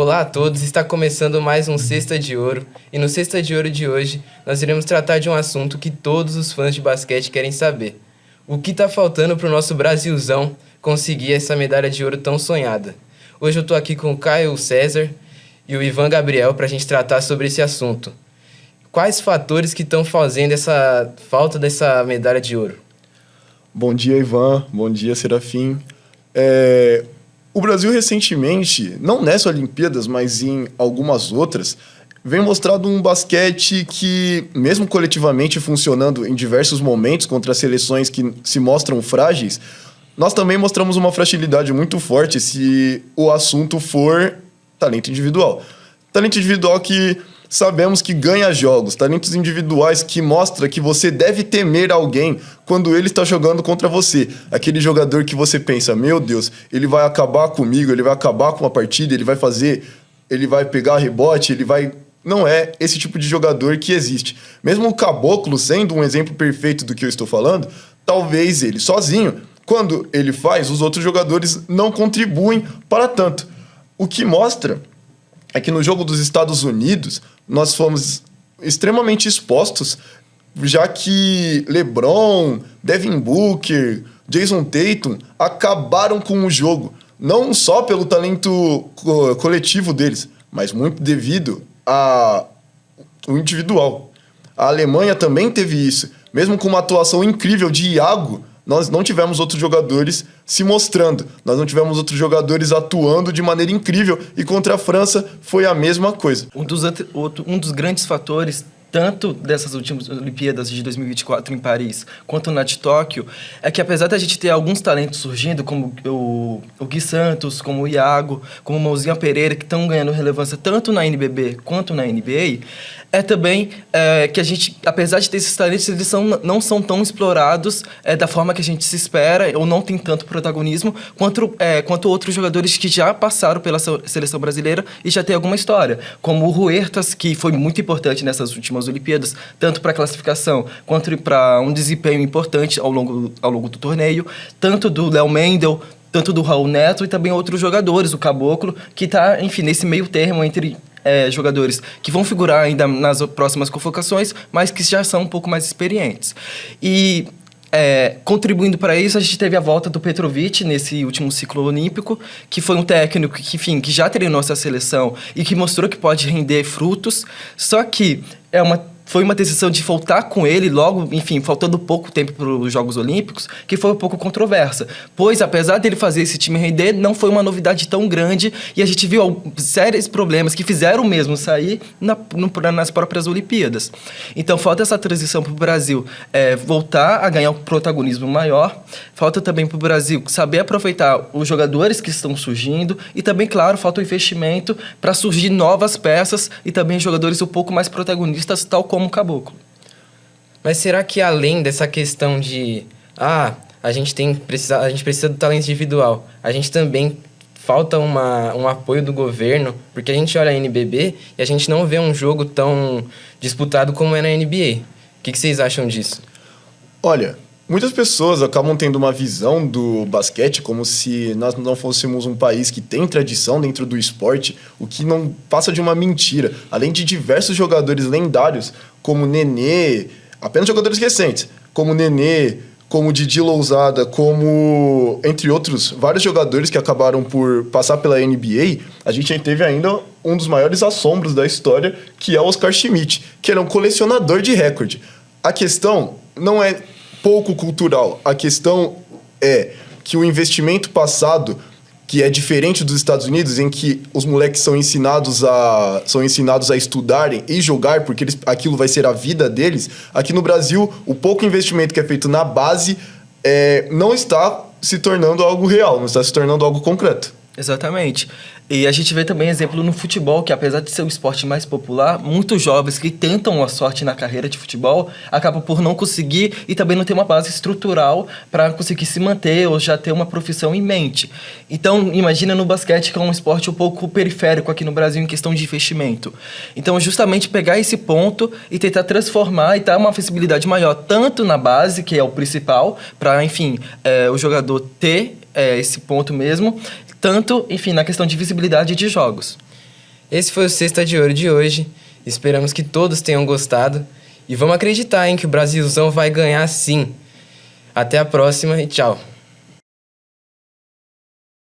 Olá a todos, está começando mais um Cesta de Ouro e no Cesta de Ouro de hoje nós iremos tratar de um assunto que todos os fãs de basquete querem saber. O que está faltando para o nosso Brasilzão conseguir essa medalha de ouro tão sonhada? Hoje eu estou aqui com o Caio César e o Ivan Gabriel para a gente tratar sobre esse assunto. Quais fatores que estão fazendo essa falta dessa medalha de ouro? Bom dia, Ivan. Bom dia, Serafim. O Brasil recentemente, não nessa Olimpíadas, mas em algumas outras, vem mostrando um basquete que, mesmo coletivamente funcionando em diversos momentos contra seleções que se mostram frágeis, nós também mostramos uma fragilidade muito forte se o assunto for talento individual. Talento individual que sabemos que ganha jogos, talentos individuais que mostra que você deve temer alguém quando ele está jogando contra você. Aquele jogador que você pensa, meu Deus, ele vai acabar comigo, ele vai acabar com a partida, ele vai pegar rebote, Não é esse tipo de jogador que existe. Mesmo o Caboclo sendo um exemplo perfeito do que eu estou falando, talvez ele sozinho, quando ele faz, os outros jogadores não contribuem para tanto. O que mostra é que no jogo dos Estados Unidos, nós fomos extremamente expostos, já que LeBron, Devin Booker, Jason Tatum acabaram com o jogo, não só pelo talento coletivo deles, mas muito devido ao individual. A Alemanha também teve isso, mesmo com uma atuação incrível de Iago, nós não tivemos outros jogadores se mostrando. Nós não tivemos outros jogadores atuando de maneira incrível. E contra a França foi a mesma coisa. Um dos grandes fatores, tanto dessas últimas Olimpíadas de 2024 em Paris, quanto na de Tóquio, é que apesar da gente ter alguns talentos surgindo, como o Gui Santos, como o Iago, como o Mouzinho Pereira, que estão ganhando relevância tanto na NBB quanto na NBA, é também que a gente, apesar de ter esses talentos, eles não são tão explorados da forma que a gente se espera, ou não tem tanto protagonismo, quanto outros jogadores que já passaram pela seleção brasileira e já tem alguma história, como o Huertas, que foi muito importante nessas últimas Olimpíadas, tanto para a classificação quanto para um desempenho importante ao longo do torneio, tanto do Léo Mendel, tanto do Raul Neto e também outros jogadores, o Caboclo, que está, enfim, nesse meio termo entre jogadores que vão figurar ainda nas próximas convocações, mas que já são um pouco mais experientes. E contribuindo para isso, a gente teve a volta do Petrovic nesse último ciclo olímpico, que foi um técnico que já treinou essa seleção e que mostrou que pode render frutos, só que foi uma decisão de voltar com ele logo, enfim, faltando pouco tempo para os Jogos Olímpicos, que foi um pouco controversa. Pois, apesar dele fazer esse time render, não foi uma novidade tão grande e a gente viu sérios problemas que fizeram mesmo sair nas próprias Olimpíadas. Então, falta essa transição para o Brasil voltar a ganhar um protagonismo maior. Falta também para o Brasil saber aproveitar os jogadores que estão surgindo e também, claro, falta o investimento para surgir novas peças e também jogadores um pouco mais protagonistas, tal como o Caboclo. Mas será que além dessa questão de a gente precisa do talento individual, a gente também falta um apoio do governo? Porque a gente olha a NBB e a gente não vê um jogo tão disputado como é na NBA. O que vocês acham disso? Olha, muitas pessoas acabam tendo uma visão do basquete como se nós não fôssemos um país que tem tradição dentro do esporte, o que não passa de uma mentira. Além de diversos jogadores lendários, como Nenê, apenas jogadores recentes, como Nenê, como Didi Lousada, como, entre outros, vários jogadores que acabaram por passar pela NBA, a gente teve ainda um dos maiores assombros da história, que é o Oscar Schmidt, que era um colecionador de recorde. A questão não é pouco cultural. A questão é que o investimento passado, que é diferente dos Estados Unidos, em que os moleques são ensinados a estudarem e jogar, porque aquilo vai ser a vida deles, aqui no Brasil, o pouco investimento que é feito na base não está se tornando algo real, não está se tornando algo concreto. Exatamente. E a gente vê também exemplo no futebol, que apesar de ser o esporte mais popular, muitos jovens que tentam a sorte na carreira de futebol acabam por não conseguir e também não ter uma base estrutural para conseguir se manter ou já ter uma profissão em mente. Então, imagina no basquete, que é um esporte um pouco periférico aqui no Brasil em questão de investimento. Então, justamente pegar esse ponto e tentar transformar e dar uma acessibilidade maior, tanto na base, que é o principal, para, enfim, o jogador ter esse ponto mesmo, tanto, enfim, na questão de visibilidade de jogos. Esse foi o Sexta de Ouro de hoje. Esperamos que todos tenham gostado. E vamos acreditar, hein, que o Brasilzão vai ganhar sim. Até a próxima e tchau.